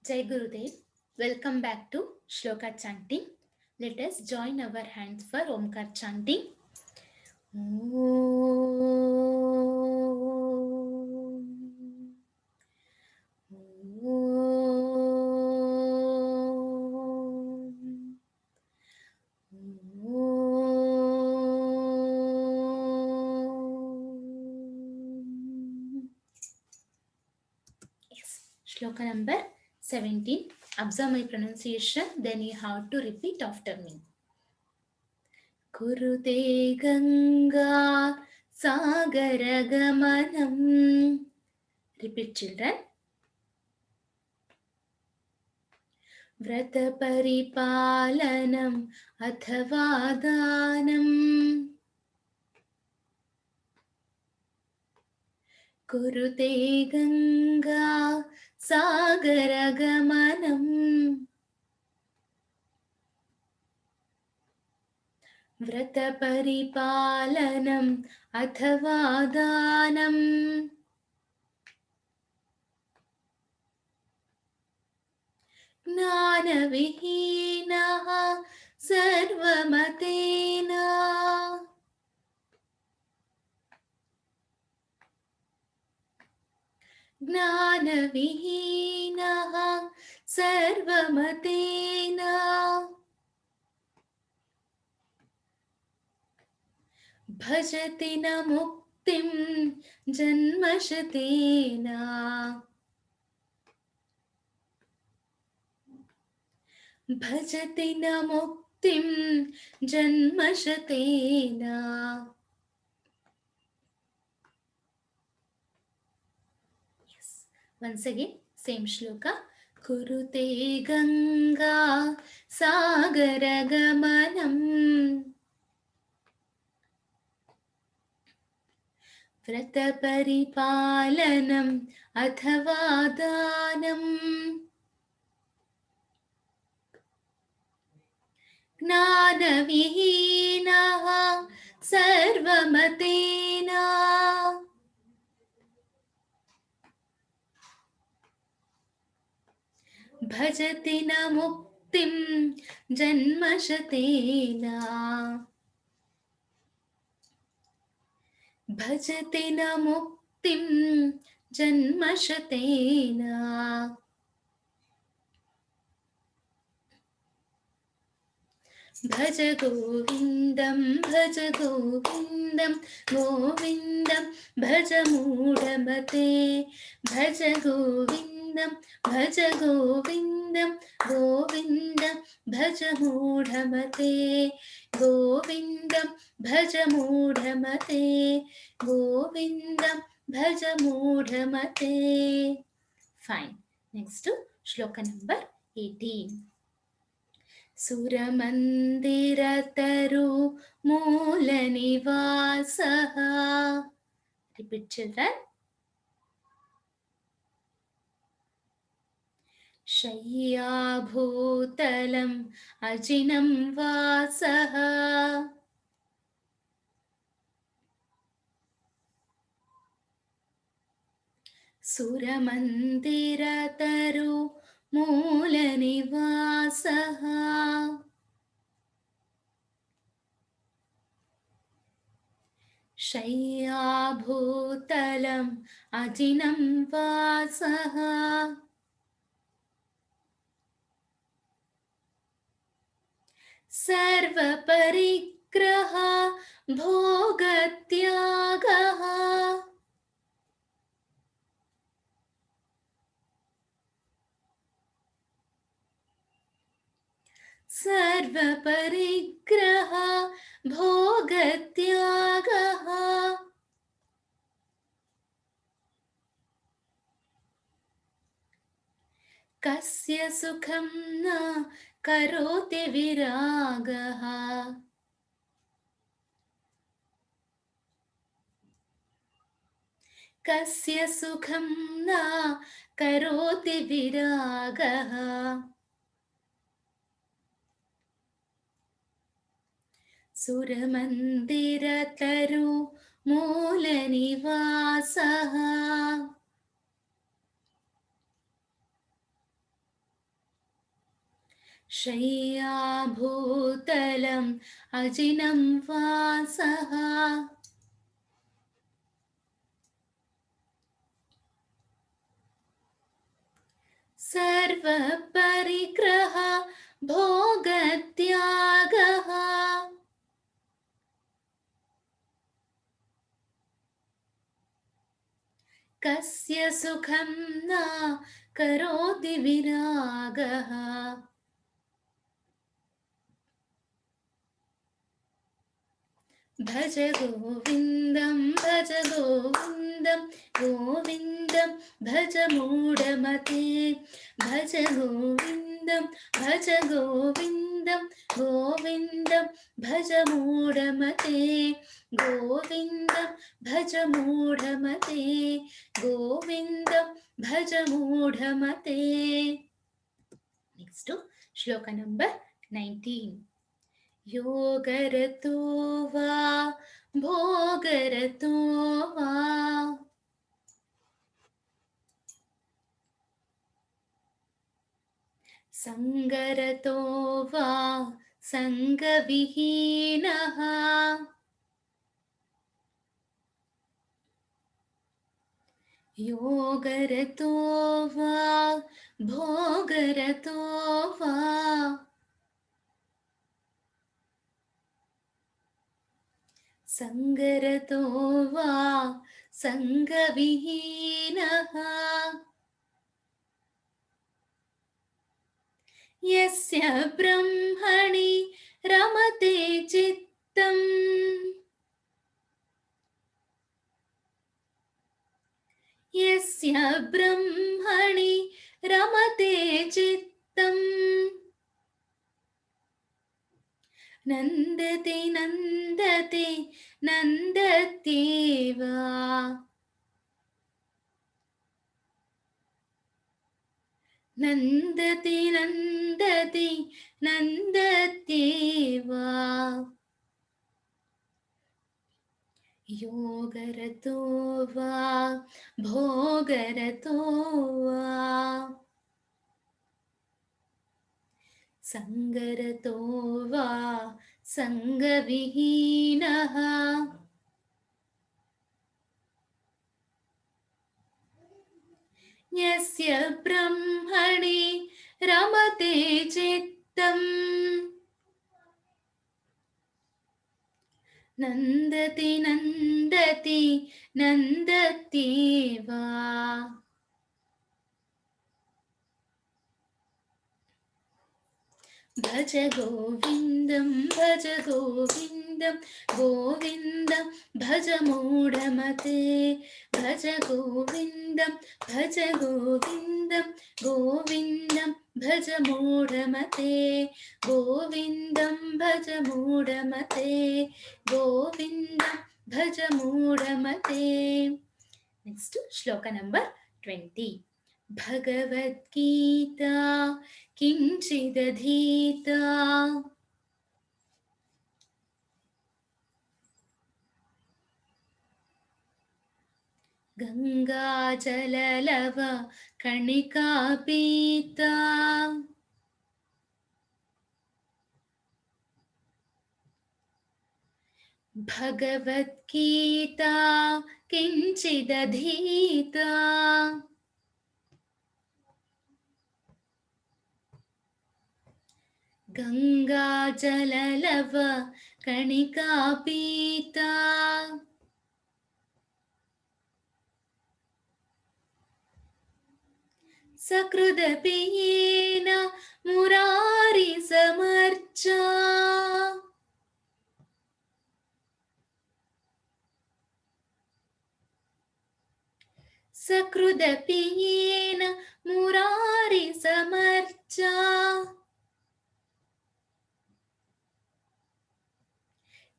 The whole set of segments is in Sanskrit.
Jai Gurudev. Welcome back to Shloka chanting. Let us join our hands for Omkar chanting. Om. Om. Om. Yes. Shloka number 17. Observe my pronunciation, then you have to repeat after me. कुरुते गंगा सागरगमनम्. Repeat, children. व्रतपरिपालनम् अथवा दानम्. कुरुते गंगा सागरगमनम्. व्रतपरिपालनम् अथवा दानम्. ज्ञानविहीनः सर्वमतेन. ज्ञानविहीनः सर्वमतेन. भजति न मुक्तिं जन्मशतेन. भजति न मुक्तिं जन्मशतेन. Yes. Once again, same shloka. कुरुते गंगा सागरगमनम्. व्रतपरिपालनम् अथवा दानम्. ज्ञानविहीनः सर्वमतेन. भजति न मुक्तिं जन्मशतेन. भजति न मुक्तिं जन्मशतेन. भज गोविन्दं भज गोविन्दं गोविन्दं भज मूढमते. भज गोविन्दं भज गोविन्दं गोविन्दं भज मूढमते. गोविन्दं भज मूढमते. गोविन्दं भज मूढमते. Fine. Next to shloka number 18. सुरमन्दिरतरु मूलनिवासः. Repeat, children. शय्याभूतलम् अजिनं वासः. सुरमन्दिरतरु मूलनिवासः. शय्याभूतलम् अजिनं वासः. सर्वपरिग्रह भोगत्यागः. सर्वपरिग्रह भोगत्यागः. कस्य सुखं न करोति विरागः. कस्य सुखं न करोति विरागः. सुरमन्दिरतरु मूलनिवासः. शय्याभूतलम् अजिनं वासः सर्वपरिग्रह भोगत्यागः कस्य सुखं न करोति विरागः भज गोविन्दं भज गोविन्दं गोविन्दं भज मूढमते भज गोविन्दं भज गोविन्दं गोविन्दं भज मूढमते गोविन्दं भज मूढमते गोविन्दं भज मूढमते. Next to shloka number 19. योगरतो वा भोगरतो वा सङ्गरतो वा सङ्गविहीनः योगरतो वा भोगरतो वा सङ्गरतो वा सङ्गविहीनः यस्य ब्रह्मणि रमते चित्तम् यस्य ब्रह्मणि रमते चित्तम् नन्दते नन्दते नन्दत्येव नन्दते नन्दते नन्दत्येव योगरतो वा भोगरतो वा सङ्गरतो वा सङ्गविहीनः यस्य ब्रह्मणि रमते चित्तम् नन्दति नन्दति नन्दत्येव भज गोविन्दं भज गोविन्दं गोविन्दं भज मूढमते भज गोविन्दं भज गोविन्दं गोविन्दं भज मूढमते गोविन्दं भज मूढमते गोविन्दं भज मूढमते. Next shloka number 20. भगवद्गीता किञ्चिदधीता गङ्गाजललव कणिका पीता भगवद्गीता किञ्चिदधीता गङ्गाजललव कणिका पीता सकृदपि येन मुरारि समर्चा सकृदपि येन मुरारि समर्चा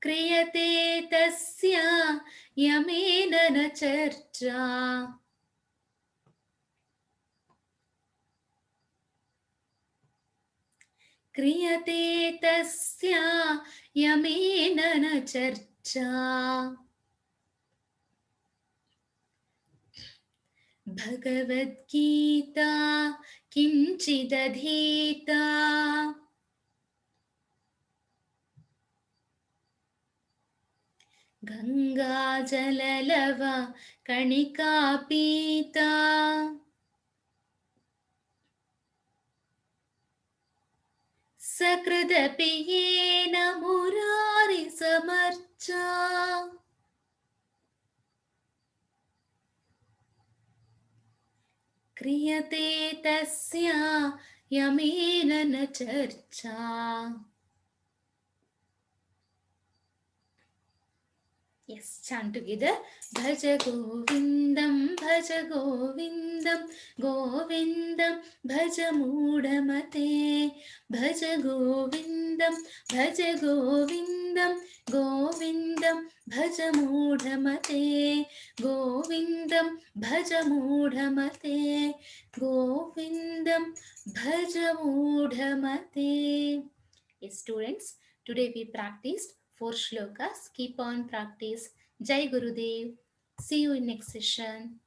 क्रियते तस्य यमेन न चर्चा क्रियते तस्य यमेन न चर्चा भगवद्गीता किञ्चिदधीता गङ्गाजललव कणिकापीता सकृदपि येन मुरारिसमर्चा क्रियते तस्या यमेन न चर्चा. Yes, chant together. Bhaj Govindam, Bhaj Govindam, Govindam, Bhaj Moodhamate. Bhaj Govindam, Bhaj Govindam, Govindam, Bhaj Moodhamate. Govindam, Bhaj Moodhamate. Govindam, Bhaj Moodhamate. Yes, students, today we practiced 4 shlokas. Keep on practice. Jai Gurudev. See you in next session.